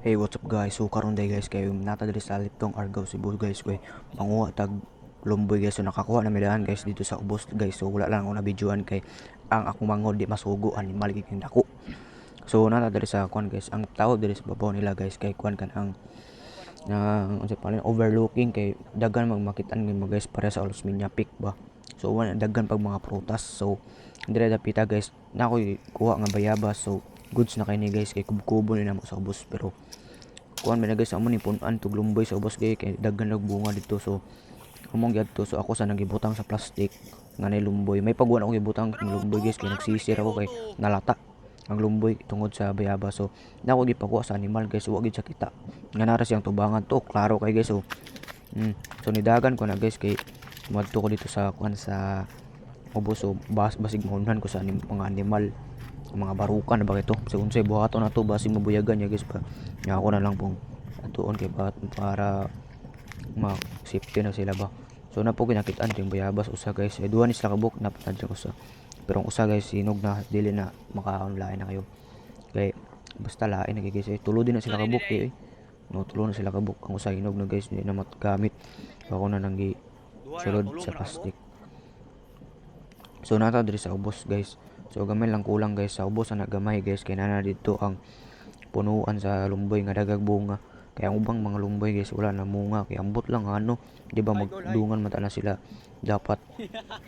Hey, what's up guys? So karon day guys kay nata diri sa Liptong Argao Cebu guys kay manguha tag lumboy guys. So nakakuha na midaan guys dito sa ubos guys. So wala lang ako na videoan kay ang akong mangod di masugo animal gid dako. So nata diri sa kwan guys. Ang tawag diri sa babaw nila guys kay kwan kan ang unsa pa overlooking kay daghan magmakitaan gyud guys para sa Olosminya Peak ba. So wala daghan pag mga prutas. So dire dapita guys na ako kuha nga bayabas. So goods na kay ni guys kay kubo ni namo sa ubos pero kuan man guys amo ni punan tug lumboy sa ubos kay daghan og bunga dito. So humong gyud to. So ako sa nagibutang sa plastic nga nay lumboy. May pagwan ako gibutang ng lumboy guys kay nagsisir ako kay nalata ang lumboy tungod sa bayabas. So nako gipakuha sa animal guys. So wa gid siya kita nga nara siyang tubangan to klaro kay guys. So so nidagan ko na guys kay madto ko dito sa kuan sa ubos. So basig maunhan ko sa mga animal mga barukan na ba ito so unsay buhato na to basig mabuyagan ya guys pa nga ako na lang pong atuon kay para ma safety na sila ba. So na po ginakitaan yung bayabas usa guys duha ni sila kabuk napatad ko sa pero ang usa guys sinog na dili na maka-online na kayo kay basta lain na guys tulo din na sila kabuk kay no tulo na sila kabuk ang usa hinog na guys hindi na matgamit ako na nang gi sulod sa plastic. So nata diri sa ubos guys. So gamay lang kulang guys sa ubos na gamay guys kay nana dito ang punuan sa lumboy nga dagag bunga. Kaya ang ubang mga lumboy guys wala na munga kay ambot lang ano, di ba magdungan mata na sila dapat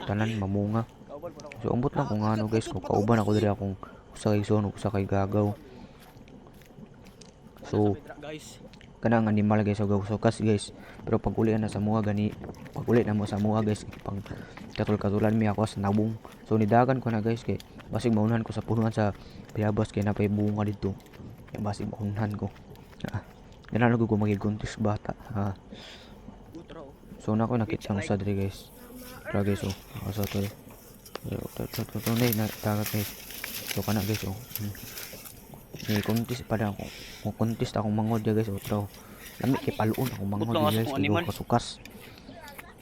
tanan mamunga. So ambot lang kung ano guys kung kauban ako diri akong usa kay sunog usa kay gagaw. So kanang animal guys og sukas guys pero pag uli na sa muha gani pag uli na mo sa muha guys pang katul-katulan mi ako sa nabong. So nidagan ko na guys kay basig maunhan ko sa punuan sa bayabas kay napay bunga dito kay basig maunhan ko ganaan ko magiguntis bata so na ko nakita sa diri guys tra guys asa to na tagat guys. So kana guys ni contest pa ako mo contest akong mangod guys otro lami kay paluon akong mangod guys kay kasukas.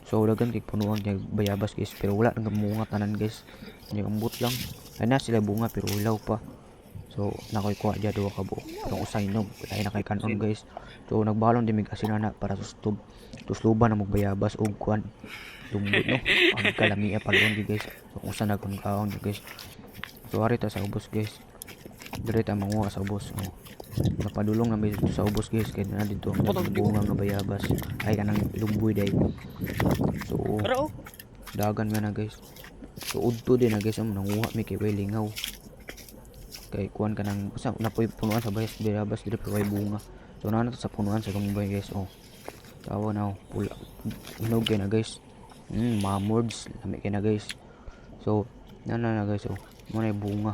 So dagan kay punuan kay bayabas guys pero wala nang munga tanan guys ni ambot lang ay na sila bunga pero ulaw pa. So nakoy kuha dia duha ka buok pero usay nog ay na kay kanon guys. So nagbalon di mig asinana para susluban na magbayabas og kuan lumbot no ang kalamiya paluon guys. So usa na kun kaon guys. So ari ta sa ubos guys dire ta manguha sa ubos napadulong na dito sa ubos guys kay na dito ang bunga nga bayabas ay kanang lumboy day. So dagan nga na guys. So udto din na guys ang nanguha mi kay way lingaw kay kuan kanang sa napoy punuan sa bayabas dire pero way bunga. So na sa punuan sa lumboy guys tawo na pula hinog kay na guys mamords lami kay na guys. So na guys mo na bunga.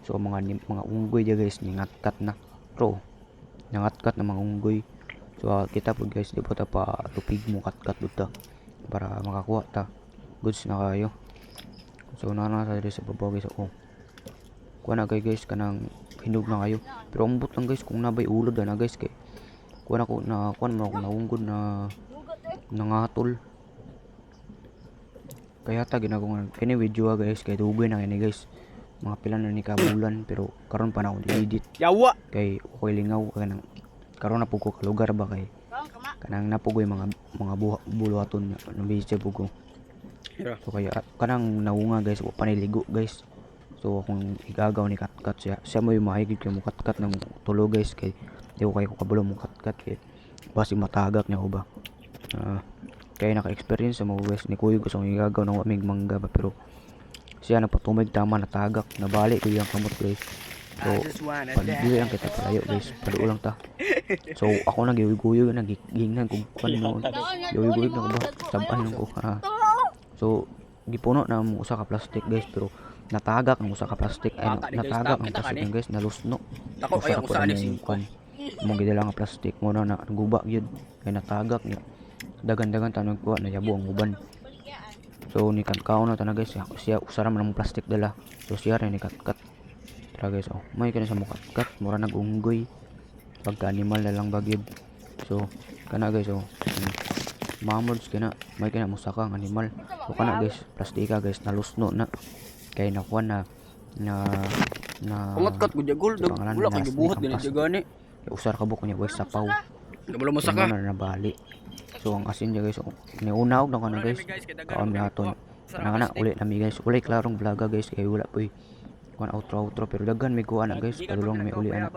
So mga unggoy dia guys ningatkat na pro nangatkat na mga unggoy. So kita po guys di po ta pa tupig mo katkat buta para makakuha ta goods na kayo. So nana sa diri sa babaw guys kuha na guys kanang hinog na kayo pero ambot lang guys kung nabay ulod na guys kay kuha na ko na kuha mo ako naunggod na nangatol kaya ta ginagawa kini video guys kay dugay na kini guys mga pila na ni kabulan pero karon pa na ako edit yawa kay okay lingaw kanang karon na pug ko ka lugar ba kay kanang napugoy mga buluhaton na bisya pug ko. So kaya kanang naunga guys wa paniligo guys. So kung igagaw ni katkat siya mo mahigit kay mo katkat ng tulo guys kay di ko kay ko kabalo mo katkat kay basi matagak niya ko ba kaya naka-experience sa mga guys ni kuya ko sa igagaw ng wamig mangga ba pero siya napatumig tama natagak nabalik ko yung kamot guys. So paligyo lang kita palayo guys paluo lang ta. So ako nag-guyog nagigingnan kung kuan no guyog na ko ba sabahin ko so gipuno na mo usa ka plastic guys pero natagak ang usa ka plastic ay natagak ang plastic guys nalusno ako ay usa ni kuan mo gidala nga plastic mo na guba gyud kay natagak niya dagan-dagan tanong ko na yabo ang uban. So ni katkaw na tanag guys siya usara man ang plastic dala. So siya rin ni katkat tara guys may kana sa mo katkat mura nagunggoy pagka animal na lang bagyod. So kana guys mamords kana may kana musaka ang animal. So kana guys plastika guys nalusno na kay nakuha na pangatkat ko jagol wala kay gibuhat din jagani Usar ka buko niya guys sapaw. Kabalo mo So saka. mo na nabali. So ang asin niya guys, niunaw na kana guys. Kaon niya aton. Kanang uli na mi guys. Uli klarong vloga guys kay wala poy kuan outro pero daghan may kuha na guys. Padulong may uli ana.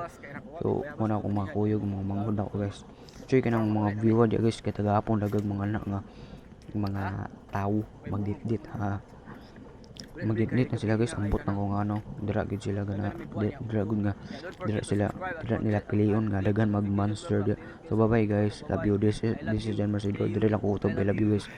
So muna akong makuyog mga manghod ako guys. Choy kanang mga viewer di guys kay tagahapon dagag mga anak nga mga tao magdit-dit ha. Magdit-dit na sila guys, ambot na ko nga ano, dira gid sila gana dira gud nga dira nila pilion nga daghan mag monster. So bye bye guys, love you. This is John Marcelo. Dira lang ko utob. I love you guys.